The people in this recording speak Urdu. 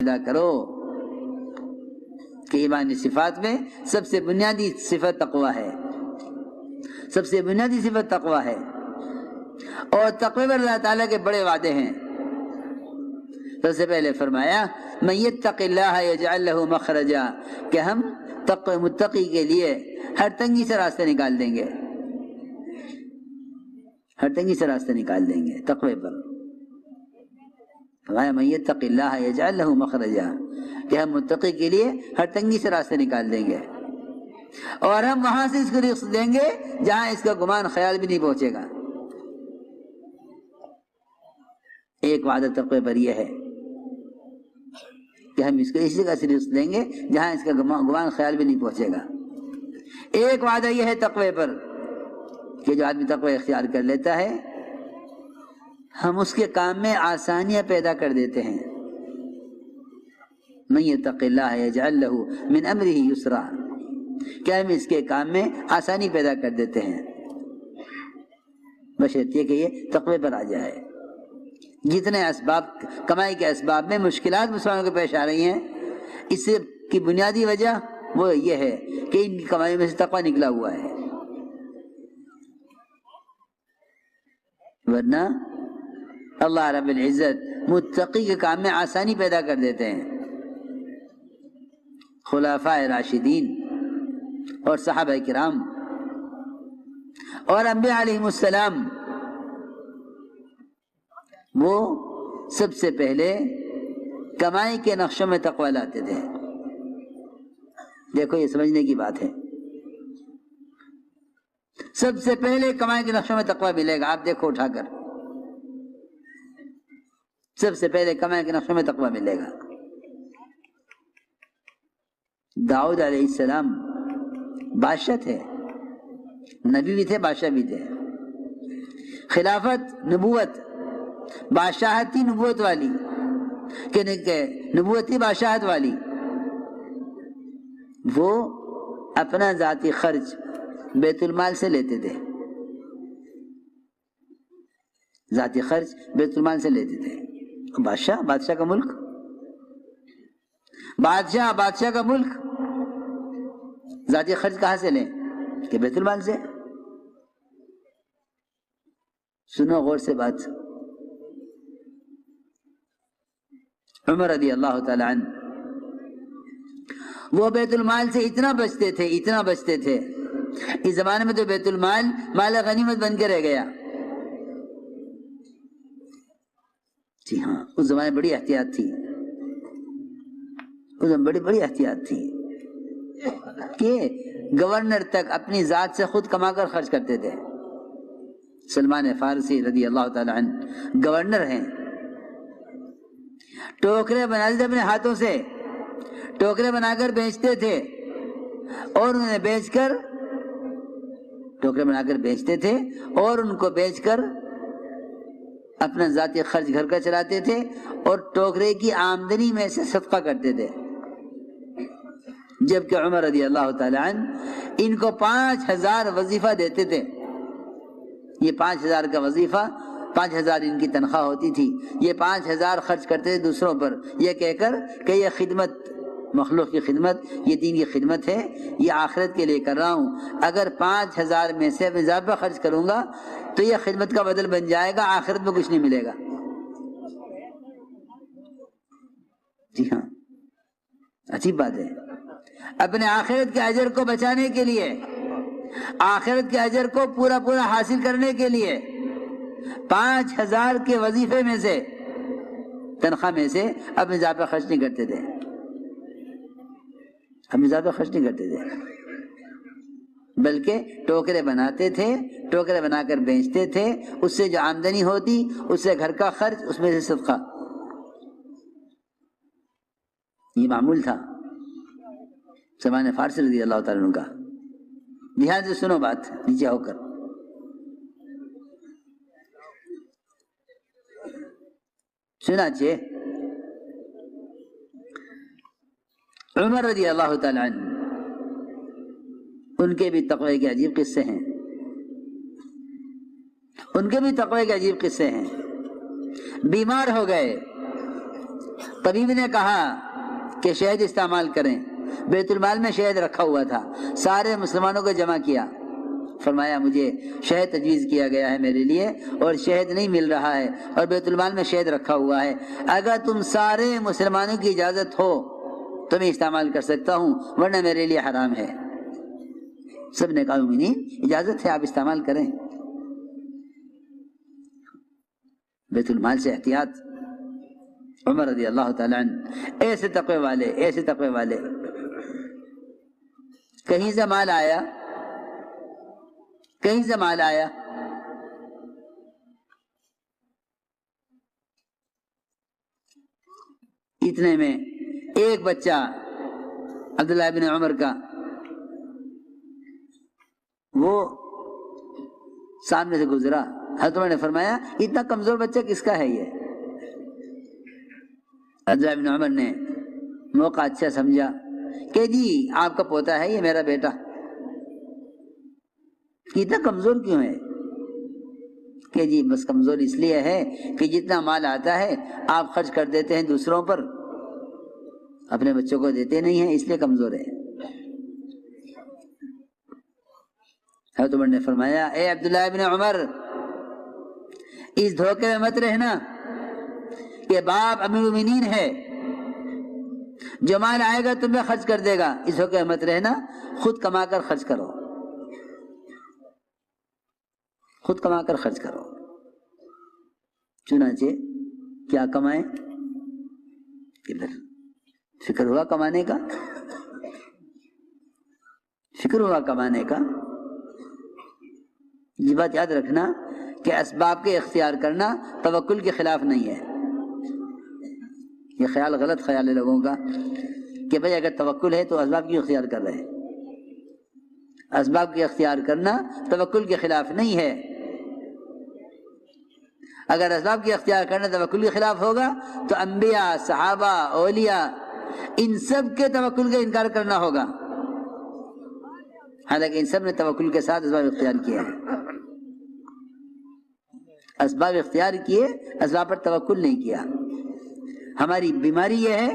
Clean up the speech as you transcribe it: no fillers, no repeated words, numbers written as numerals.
پیدا کرو کہ ایمانی صفات میں سب سے بنیادی صفت تقوی ہے، سب سے بنیادی صفت تقوی ہے، اور تقوی پر اللہ تعالیٰ کے بڑے وعدے ہیں۔ سب سے پہلے فرمایا من یتق اللہ یجعل لہ مخرجا، کہ ہم تقوی متقی کے لیے ہر تنگی سے راستے نکال دیں گے، ہر تنگی سے راستے نکال دیں گے تقوی پر۔ فرمایا من یتق اللہ یجعل لہ مخرجا، کہ ہم متقی کے لیے ہر تنگی سے راستے نکال دیں گے، اور ہم وہاں سے اس کو رزق دیں گے جہاں اس کا گمان خیال بھی نہیں پہنچے گا۔ ایک وعدہ تقوی پر یہ ہے کہ ہم اس کو اسی کا رزق دیں گے جہاں اس کا گمان خیال بھی نہیں پہنچے گا۔ ایک وعدہ یہ ہے تقوی پر کہ جو آدمی تقوی اختیار کر لیتا ہے ہم اس کے کام میں آسانیاں پیدا کر دیتے ہیں۔ من یتق اللہ یجعل لہ من امرہ یسرا، کہ ہم اس کے کام میں آسانی پیدا کر دیتے ہیں، بشرطیہ کہ یہ تقوی پر آ جائے۔ جتنے اسباب کمائی کے اسباب میں مشکلات مسلمانوں کو پیش آ رہی ہیں، اس کی بنیادی وجہ وہ یہ ہے کہ ان کی کمائی میں سے تقوی نکلا ہوا ہے، ورنہ اللہ رب العزت متقی کے کام میں آسانی پیدا کر دیتے ہیں۔ خلفاء راشدین اور صحابہ کرام اور انبیاء علیہم السلام وہ سب سے پہلے کمائی کے نقشوں میں تقوی لاتے تھے۔ دیکھو یہ سمجھنے کی بات ہے، سب سے پہلے کمائی کے نقشوں میں تقوی ملے گا، آپ دیکھو اٹھا کر، سب سے پہلے کمائی کے نقشوں میں تقوی ملے گا۔ داؤد علیہ السلام بادشاہ تھے، نبی بھی تھے، بادشاہ بھی تھے۔ خلافت، نبوت، بادشاہت تھی نبوت والی، کہ نبوت تھی بادشاہت والی، وہ اپنا ذاتی خرچ بیت المال سے لیتے تھے، ذاتی خرچ بیت المال سے لیتے تھے۔ بادشاہ کا ملک، بادشاہ کا ملک، ذاتی خرچ کہاں سے لیں؟ کہ بیت المال سے۔ سنو غور سے بات، عمر رضی اللہ تعالی عنہ وہ بیت المال سے اتنا بچتے تھے، اس زمانے میں تو بیت المال مال غنیمت بن کے رہ گیا۔ جی ہاں، اس زمانے بڑی احتیاط تھی، اس میں بڑی احتیاط تھی کہ گورنر تک اپنی ذات سے خود کما کر خرچ کرتے تھے۔ سلمان فارسی رضی اللہ تعالی عنہ گورنر ہیں، ٹوکرے بناتے تھے اپنے ہاتھوں سے، ٹوکرے بنا کر بیچتے تھے، اور انہیں ٹوکرے بنا کر بیچتے تھے اور ان کو بیچ کر اپنا ذاتی خرچ گھر کا چلاتے تھے، اور ٹوکرے کی آمدنی میں سے صدقہ کرتے تھے۔ جبکہ عمر رضی اللہ تعالی عنہ ان کو 5000 وظیفہ دیتے تھے۔ یہ 5000 کا وظیفہ، 5000 ان کی تنخواہ ہوتی تھی، یہ 5000 خرچ کرتے تھے دوسروں پر، یہ کہہ کر کہ یہ خدمت، مخلوق کی خدمت، یہ دین کی خدمت ہے، یہ آخرت کے لیے کر رہا ہوں، اگر 5000 میں سے اضافہ خرچ کروں گا تو یہ خدمت کا بدل بن جائے گا، آخرت میں کچھ نہیں ملے گا۔ جی ہاں، عجیب بات ہے، اپنے آخرت کے اجر کو بچانے کے لیے، آخرت کے اجر کو پورا حاصل کرنے کے لیے 5000 کے وظیفے میں سے، تنخواہ میں سے اپنے اضافہ خرچ نہیں کرتے تھے، بلکہ ٹوکرے بناتے تھے، ٹوکرے بنا کر بیچتے تھے، اس سے جو آمدنی ہوتی اس سے گھر کا خرچ، اس میں سے صدقہ، یہ معمول تھا سلمان فارسی رضی اللہ تعالیٰ عنہ کا۔ دھیان سے سنو بات، نیچے ہو کر چنانچہ عمر رضی اللہ تعالیٰ عنہ، ان کے بھی تقوی کے عجیب قصے ہیں، بیمار ہو گئے، طبیب نے کہا کہ شہد استعمال کریں. بیت المال میں شہد رکھا ہوا تھا, سارے مسلمانوں کو جمع کیا. فرمایا مجھے شہد تجویز کیا گیا ہے میرے لیے اور شہد نہیں مل رہا ہے اور بیت المال میں شہد رکھا ہوا ہے, اگر تم سارے مسلمانوں کی اجازت ہو تو میں استعمال کر سکتا ہوں ورنہ میرے لیے حرام ہے. سب نے کہا مومنین اجازت ہے آپ استعمال کریں. بیت المال سے احتیاط. عمر رضی اللہ تعالیٰ عنہ ایسے تقوی والے. کہیں سے مال آیا اتنے میں ایک بچہ عبداللہ ابن عمر کا وہ سامنے سے گزرا. حضرت عمر نے فرمایا اتنا کمزور بچہ کس کا ہے یہ؟ عبداللہ ابن عمر نے موقع اچھا سمجھا کہ جی آپ کا پوتا ہے یہ میرا بیٹا. اتنا کمزور کیوں ہے؟ کہ جی بس کمزور اس لیے ہے کہ جتنا مال آتا ہے آپ خرچ کر دیتے ہیں دوسروں پر, اپنے بچوں کو دیتے نہیں ہیں, اس لیے کمزور ہے. حضرت عمر نے فرمایا اے عبداللہ ابن عمر اس دھوکے میں مت رہنا کہ باپ امیر المومنین ہے, جو مال آئے گا تمہیں خرچ کر دے گا. اس دھوکے میں مت رہنا, خود کما کر خرچ کرو, خود کما کر خرچ کرو. چنانچہ کیا کمائیں؟ ادھر فکر ہوا کمانے کا. یہ بات یاد رکھنا کہ اسباب کے اختیار کرنا توکل کے خلاف نہیں ہے. یہ خیال غلط خیال ہے لوگوں کا کہ بھئی اگر توکل ہے تو اسباب کیوں اختیار کر رہے ہیں. اسباب کے اختیار کرنا توکل کے خلاف نہیں ہے. اگر اسباب کے اختیار کرنا توکل کے خلاف ہوگا تو انبیاء, صحابہ, اولیاء ان سب کے توکل کا انکار کرنا ہوگا, حالانکہ ان سب نے توکل کے ساتھ اسباب اختیار کیے ہیں. اسباب اختیار کیے, اسباب پر توکل نہیں کیا. ہماری بیماری یہ ہے